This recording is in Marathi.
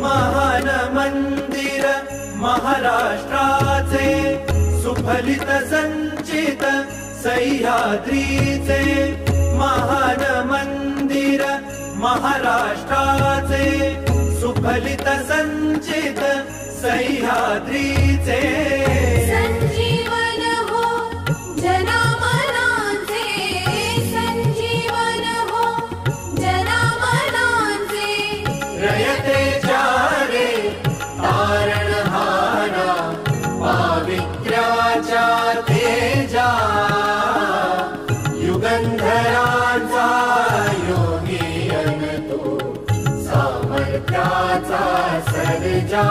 महान मंदिर महाराष्ट्राचे सुफलित संचित सह्याद्रीचे महान मंदिर महाराष्ट्राचे सुफलित संचित सह्याद्रीचे संजीवन हो जनामनांचे संजीवन हो जनामनांचे रयतेच्या रे तारणहारा पावित्र्याच्या तेजा युगंधरांचा योगी अन तो सामर्थ्याचा सर्जा